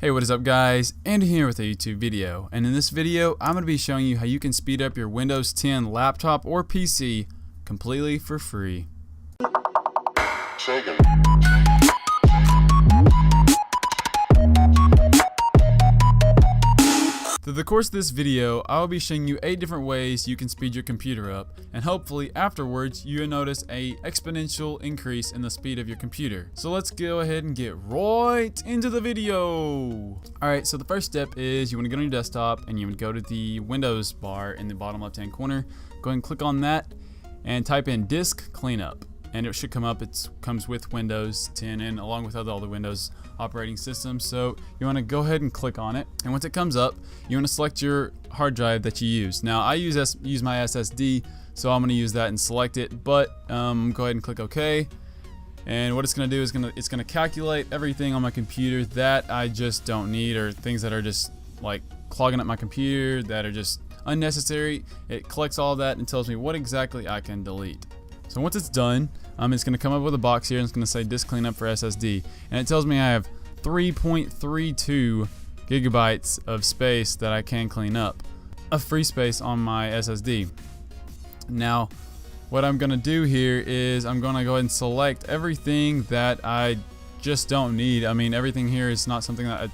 Hey, what is up guys? Andy here with a YouTube video, and in this video I'm going to be showing you how you can speed up your Windows 10 laptop or PC completely for free. Through the course of this video, I will be showing you 8 different ways you can speed your computer up, and hopefully afterwards you will notice an exponential increase in the speed of your computer. So let's go ahead and get right into the video. Alright, so the first step is you want to go on your desktop and you would go to the Windows bar in the bottom left hand corner. Go ahead and click on that and type in disk cleanup. And it should come up. It comes with Windows 10 and along with all the Windows operating systems. So you want to go ahead and click on it, and once it comes up you want to select your hard drive that you use. Now I use my SSD, so I'm going to use that and select it, but go ahead and click OK. And what it's going to do is it's going to calculate everything on my computer that I just don't need, or things that are just like clogging up my computer that are just unnecessary. It collects all that and tells me what exactly I can delete. So once it's done, it's going to come up with a box here and it's going to say disk cleanup for SSD, and it tells me I have 3.32 gigabytes of space that I can clean up of free space on my SSD. Now what I'm going to do here is I'm going to go ahead and select everything that I just don't need. I mean, everything here is not something that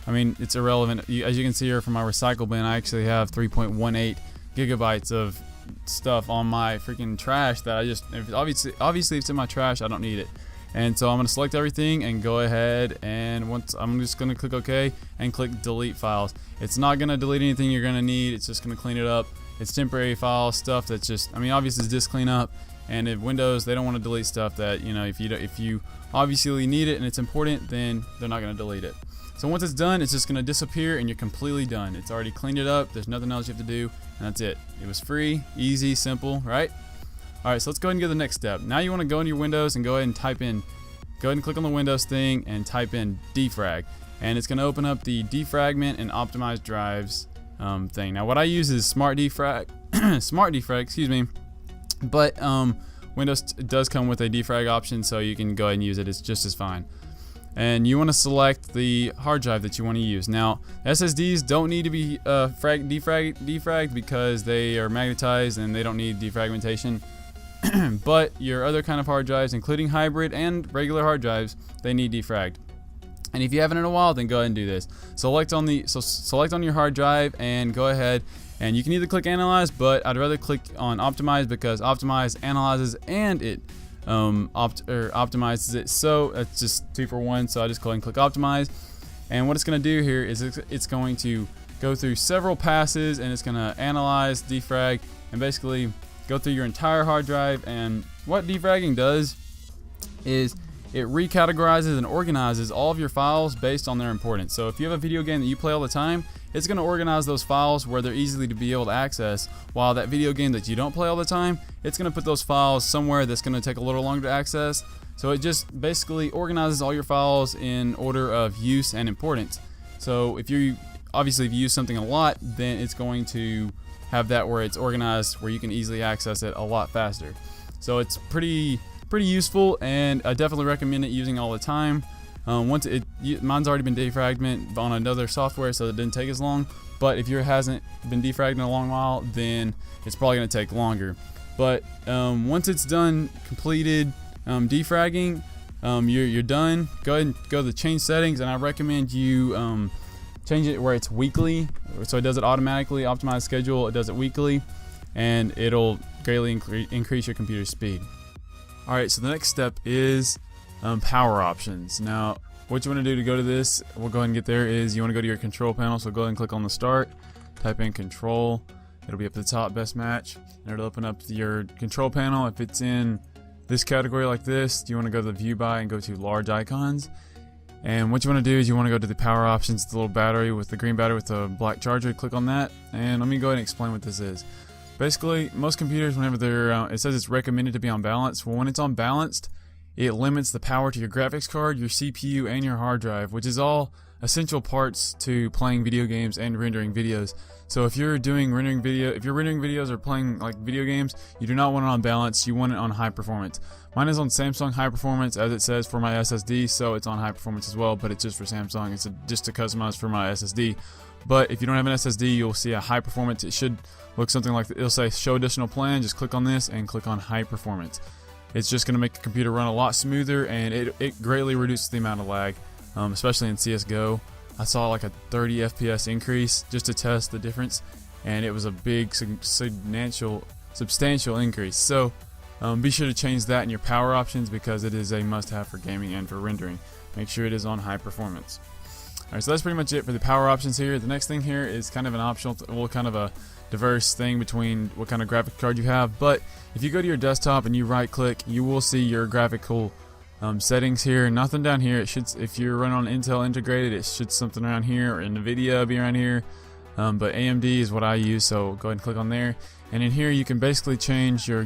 it's irrelevant. As you can see here from my recycle bin, I actually have 3.18 gigabytes of stuff on my freaking trash that I just obviously if it's in my trash I don't need it. And so I'm going to select everything and go ahead, and once I'm just going to click OK and click delete files. It's not going to delete anything you're going to need, it's just going to clean it up. It's temporary file stuff that's just, obviously it's disk cleanup, and if Windows, they don't want to delete stuff that, if you obviously need it and it's important, then they're not going to delete it. So once it's done, it's just going to disappear and you're completely done. It's already cleaned it up. There's nothing else you have to do, and that's it. It was free, easy, simple, right? Alright, so let's go ahead and go to the next step. Now you want to go into your Windows and go ahead and go ahead and click on the Windows thing and type in defrag. And it's going to open up the defragment and optimized drives thing. Now what I use is smart defrag, excuse me. But Windows does come with a defrag option, so you can go ahead and use it. It's just as fine. And you want to select the hard drive that you want to use. Now SSDs don't need to be defragged because they are magnetized and they don't need defragmentation. But your other kind of hard drives, including hybrid and regular hard drives, they need defragged. And if you haven't in a while, then go ahead and do this. Select on your hard drive and go ahead, and you can either click analyze, but I'd rather click on optimize because optimize analyzes and it optimizes it. So it's just 2 for 1. So I just go ahead and click optimize, and what it's going to do here is it's going to go through several passes and it's going to analyze, defrag, and basically go through your entire hard drive. And what defragging does is it recategorizes and organizes all of your files based on their importance. So if you have a video game that you play all the time, it's going to organize those files where they're easily to be able to access, while that video game that you don't play all the time, it's going to put those files somewhere that's going to take a little longer to access. So it just basically organizes all your files in order of use and importance. So if you use something a lot, then it's going to have that where it's organized where you can easily access it a lot faster. So it's pretty useful, and I definitely recommend it using all the time. Mine's already been defragmented on another software, so it didn't take as long. But if yours hasn't been defragged in a long while, then it's probably going to take longer. But once it's done, completed defragging, you're done. Go ahead and go to the change settings, and I recommend you change it where it's weekly, so it does it automatically. Optimize schedule, it does it weekly, and it'll greatly increase your computer's speed. Alright, so the next step is power options. Now what you want to do to go to this, we'll go ahead and get there, is you want to go to your control panel. So go ahead and click on the start, type in control, it'll be up at the top, best match, and it'll open up your control panel. If it's in this category like this, you want to go to the view by and go to large icons. And what you want to do is you want to go to the power options, the little battery with the green battery with the black charger. Click on that, and let me go ahead and explain what this is. Basically, most computers, whenever they're it says it's recommended to be on balance. Well, when it's on balanced, it limits the power to your graphics card, your CPU, and your hard drive, which is all essential parts to playing video games and rendering videos. So if you're doing rendering videos or playing like video games, you do not want it on balance, you want it on high performance. Mine is on Samsung high performance, as it says for my SSD, so it's on high performance as well, but it's just for Samsung. It's just to customize for my SSD. But if you don't have an SSD, you'll see a high performance. It should look something like it'll say show additional plan. Just click on this and click on high performance. It's just going to make the computer run a lot smoother, and it greatly reduces the amount of lag, especially in CSGO. I saw like a 30 FPS increase just to test the difference, and it was a big, substantial increase. So be sure to change that in your power options because it is a must-have for gaming and for rendering. Make sure it is on high performance. Alright, so that's pretty much it for the power options here. The next thing here is kind of an optional, kind of a diverse thing between what kind of graphic card you have. But if you go to your desktop and you right-click, you will see your graphical settings here. Nothing down here. It should, if you're running on Intel integrated, it should something around here, or NVIDIA be around here. But AMD is what I use, so go ahead and click on there. And in here, you can basically change your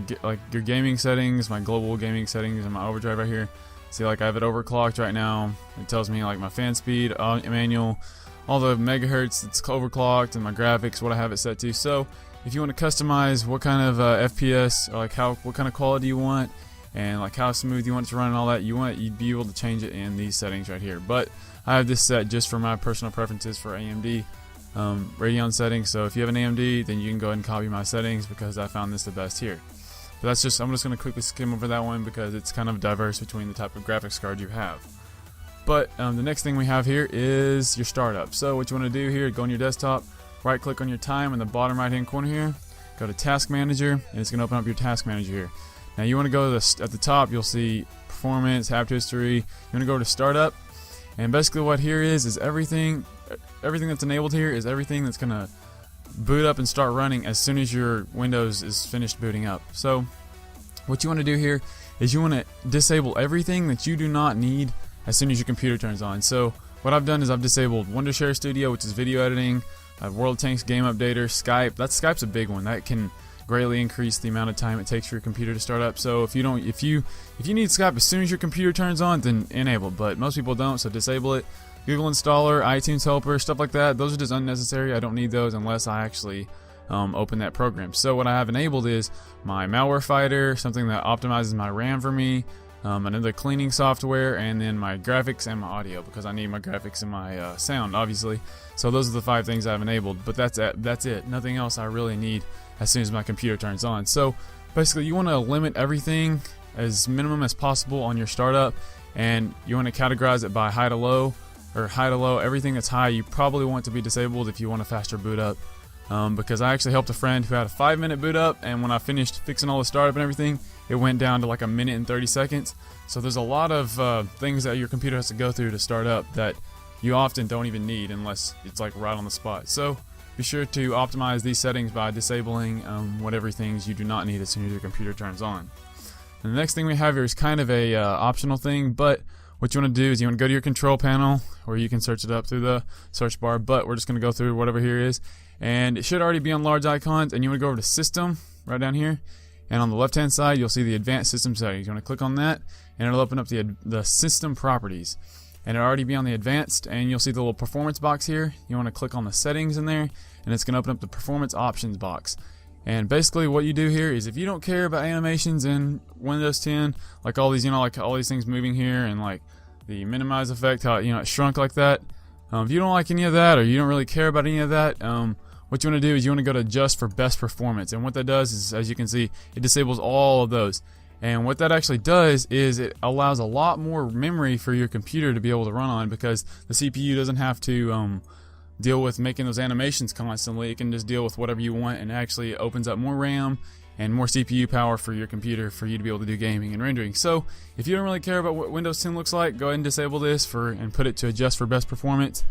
gaming settings, my global gaming settings, and my overdrive right here. See, like I have it overclocked right now. It tells me like my fan speed, manual, all the megahertz it's overclocked, and my graphics, what I have it set to. So if you want to customize what kind of FPS, or like what kind of quality you want, and like how smooth you want it to run and all that, you'd be able to change it in these settings right here. But I have this set just for my personal preferences for AMD Radeon settings. So if you have an AMD, then you can go ahead and copy my settings because I found this the best here. But I'm just going to quickly skim over that one because it's kind of diverse between the type of graphics card you have. But the next thing we have here is your startup. So what you want to do here, go on your desktop, right click on your time in the bottom right hand corner here, go to Task Manager, and it's going to open up your Task Manager here. Now you want to go to at the top, you'll see Performance, App History. You want to go to Startup, and basically what here is everything that's enabled here is everything that's going to boot up and start running as soon as your Windows is finished booting up. So what you want to do here is you want to disable everything that you do not need as soon as your computer turns on. So what I've done is I've disabled Wondershare Studio, which is video editing, World Tanks Game Updater, Skype. Skype's a big one. That can greatly increase the amount of time it takes for your computer to start up. So if you need Skype as soon as your computer turns on, then enable it. But most people don't, so disable it. Google Installer, iTunes Helper, stuff like that, those are just unnecessary. I don't need those unless I actually open that program. So what I have enabled is my malware fighter, something that optimizes my RAM for me, another cleaning software, and then my graphics and my audio, because I need my graphics and my sound, obviously. So those are the 5 things I've enabled, but that's it. Nothing else I really need as soon as my computer turns on. So basically you want to limit everything as minimum as possible on your startup, and you want to categorize it by high to low, or high to low. Everything that's high you probably want to be disabled if you want a faster boot up, because I actually helped a friend who had a 5-minute boot up, and when I finished fixing all the startup and everything, it went down to like 1 minute and 30 seconds. So there's a lot of things that your computer has to go through to start up that you often don't even need unless it's like right on the spot. So be sure to optimize these settings by disabling whatever things you do not need as soon as your computer turns on. And the next thing we have here is kind of a optional thing, but what you want to do is you want to go to your control panel, or you can search it up through the search bar, but we're just going to go through whatever here is, and it should already be on large icons, and you want to go over to System right down here, and on the left hand side you'll see the Advanced System Settings. You want to click on that, and it'll open up the System Properties, and it'll already be on the Advanced, and you'll see the little Performance box here. You want to click on the Settings in there, and it's going to open up the Performance Options box. And basically what you do here is, if you don't care about animations in Windows 10, like all these, like all these things moving here, and like the minimize effect, how it shrunk like that, if you don't like any of that, or you don't really care about any of that, what you want to do is you want to go to Adjust for Best Performance. And what that does is, as you can see, it disables all of those. And what that actually does is it allows a lot more memory for your computer to be able to run on, because the CPU doesn't have to deal with making those animations constantly. It can just deal with whatever you want, and actually opens up more RAM and more CPU power for your computer for you to be able to do gaming and rendering. So if you don't really care about what Windows 10 looks like, go ahead and disable this and put it to Adjust for Best Performance,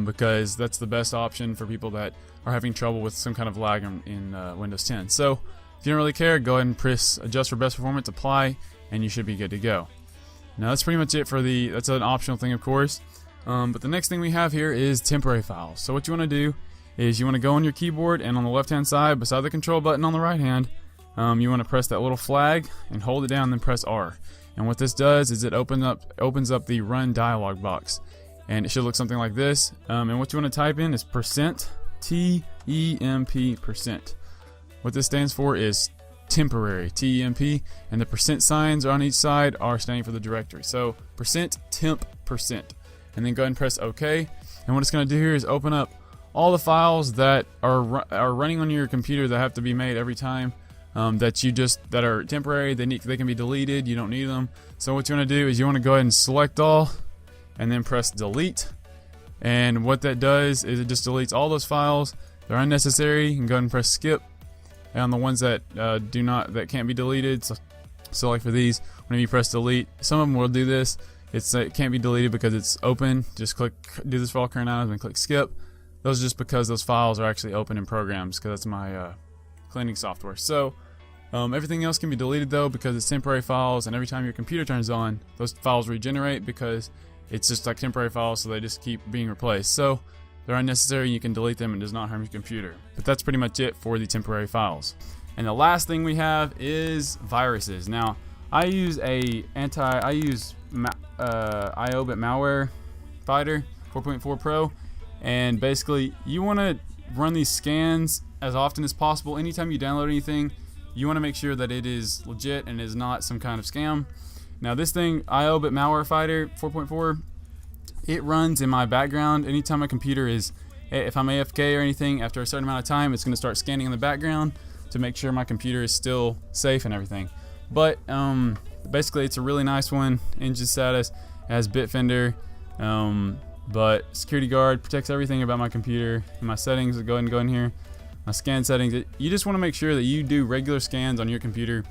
because that's the best option for people that are having trouble with some kind of lag in Windows 10. So if you don't really care, go ahead and press Adjust for Best Performance, Apply, and you should be good to go. Now that's pretty much it for that's an optional thing, of course. But the next thing we have here is temporary files. So what you want to do is you want to go on your keyboard, and on the left hand side beside the control button on the right hand, you want to press that little flag and hold it down, then press R. And what this does is it opens up the Run dialog box. and it should look something like this. And what you want to type in is percent, TEMP percent. What this stands for is temporary, TEMP, and the percent signs on each side are standing for the directory. So percent temp percent, and then go ahead and press OK. And what it's going to do here is open up all the files that are running on your computer that have to be made every time. That are temporary. They can be deleted. You don't need them. So what you want to do is you want to go ahead and select all, and then press delete. And what that does is it just deletes all those files. They're unnecessary. You can go ahead and press skip. And on the ones that that can't be deleted, so like for these, whenever you press delete, some of them will do this. It can't be deleted because it's open. Just do this for all current items and click skip. Those are just because those files are actually open in programs, because that's my cleaning software. So everything else can be deleted though, because it's temporary files, and every time your computer turns on, those files regenerate because it's just like temporary files, so they just keep being replaced. So they're unnecessary, you can delete them and it does not harm your computer. But that's pretty much it for the temporary files. And the last thing we have is viruses. Now I use IOBIT Malware Fighter 4.4 Pro, and basically you want to run these scans as often as possible. Anytime you download anything, you want to make sure that it is legit and is not some kind of scam. Now this thing, IOBIT Malware Fighter 4.4, it runs in my background. Anytime my computer is, if I'm AFK or anything, after a certain amount of time, it's going to start scanning in the background to make sure my computer is still safe and everything. But basically it's a really nice one. Engine status, it has Bitfender, but security guard protects everything about my computer. My settings, go ahead and go in here. My scan settings, you just want to make sure that you do regular scans on your computer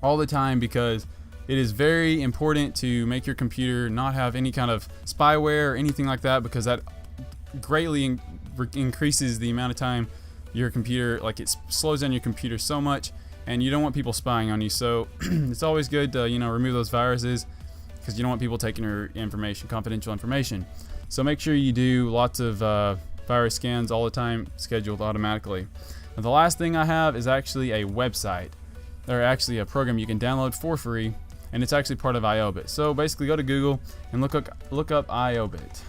all the time, because it is very important to make your computer not have any kind of spyware or anything like that, because that greatly increases the amount of time your computer, like it slows down your computer so much, and you don't want people spying on you. So it's always good to remove those viruses, because you don't want people taking your information, confidential information. So make sure you do lots of virus scans all the time, scheduled automatically. Now, the last thing I have is actually a website, or actually a program you can download for free, and it's actually part of IOBIT. So basically go to Google and look up IOBIT.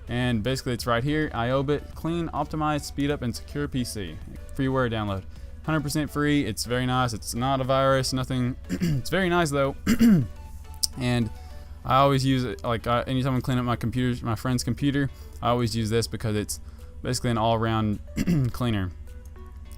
And basically it's right here, IOBIT, clean, optimized, speed up, and secure PC. Freeware download. 100% free, it's very nice, it's not a virus, nothing. It's very nice though. And I always use it, like anytime I clean up my friend's computer, I always use this because it's basically an all-around cleaner.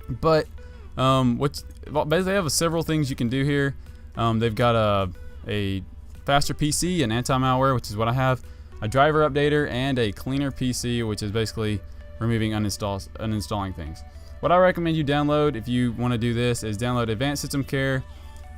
But basically they have several things you can do here. They've got a faster PC, an anti-malware, which is what I have, a driver updater, and a cleaner PC, which is basically removing uninstalling things. What I recommend you download if you want to do this is download Advanced System Care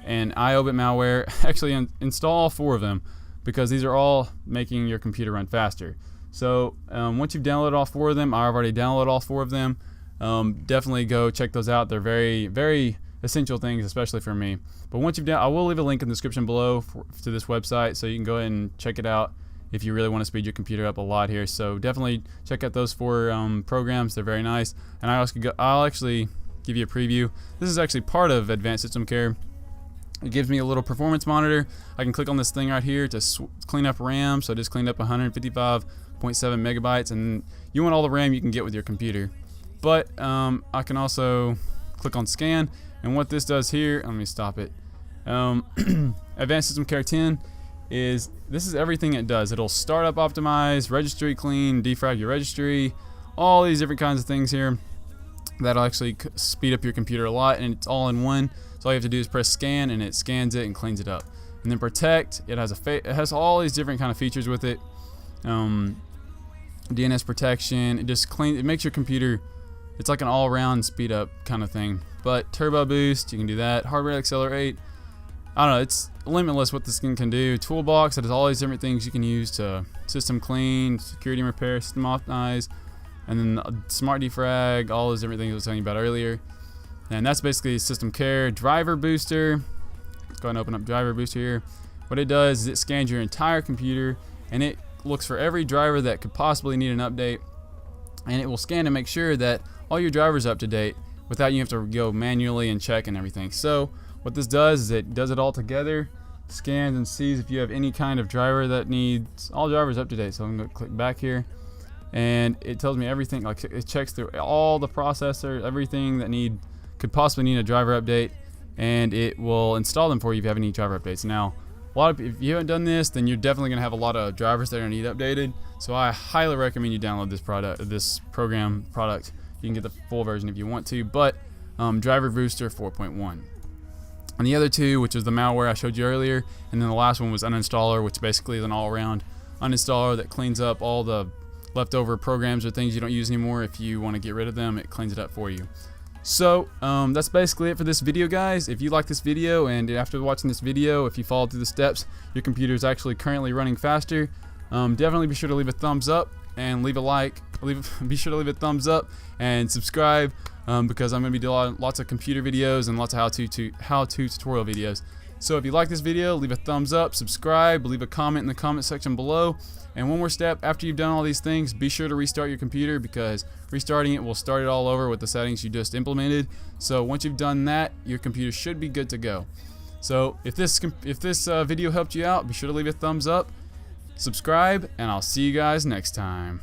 and IOBIT Malware. Actually install all 4 of them, because these are all making your computer run faster. So once you've downloaded all 4 of them, I've already downloaded all 4 of them. Definitely go check those out. They're very, very essential things, especially for me. But once you've I will leave a link in the description below to this website, so you can go ahead and check it out if you really want to speed your computer up a lot here. So definitely check out those 4 programs. They're very nice. And I'll actually give you a preview. This is actually part of Advanced System Care. It gives me a little performance monitor. I can click on this thing right here to clean up RAM. So I just cleaned up 155.7 megabytes, and you want all the RAM you can get with your computer. But I can also click on scan, and what this does here, let me stop it. Advanced System Care 10 this is everything it does. It'll start up, optimize, registry clean, defrag your registry, all these different kinds of things here that'll actually speed up your computer a lot, and it's all in one. So all you have to do is press scan, and it scans it and cleans it up. And then protect, it has all these different kind of features with it. DNS protection, it makes your computer, it's like an all-around speed up kind of thing. But turbo boost, you can do that. Hardware accelerate, I don't know, it's limitless what this thing can do. Toolbox, that has all these different things you can use to system clean, security and repair, system optimize, and then smart defrag, all those different things I was telling you about earlier. And that's basically system care. Driver booster, let's go ahead and open up driver booster here. What it does is it scans your entire computer, and it looks for every driver that could possibly need an update, and it will scan to make sure that all your drivers are up to date without you have to go manually and check and everything. So what this does is it does it all together, scans and sees if you have any kind of driver that needs, all drivers up to date. So I'm going to click back here, and it tells me everything. Like, it checks through all the processors, everything that could possibly need a driver update, and it will install them for you if you have any driver updates. Now, if you haven't done this, then you're definitely going to have a lot of drivers that are going to need updated. So I highly recommend you download this program product. You can get the full version if you want to, but Driver Booster 4.1. And the other two, which is the malware I showed you earlier, and then the last one was Uninstaller, which basically is an all-around uninstaller that cleans up all the leftover programs or things you don't use anymore. If you want to get rid of them, it cleans it up for you. So that's basically it for this video, guys. If you like this video, and after watching this video, if you follow through the steps, your computer is actually currently running faster, definitely be sure to leave a thumbs up and leave a like. Be sure to leave a thumbs up and subscribe, because I'm going to be doing lots of computer videos and lots of how-to tutorial videos. So if you like this video, leave a thumbs up, subscribe, leave a comment in the comment section below. And one more step, after you've done all these things, be sure to restart your computer, because restarting it will start it all over with the settings you just implemented. So once you've done that, your computer should be good to go. So if this video helped you out, be sure to leave a thumbs up, subscribe, and I'll see you guys next time.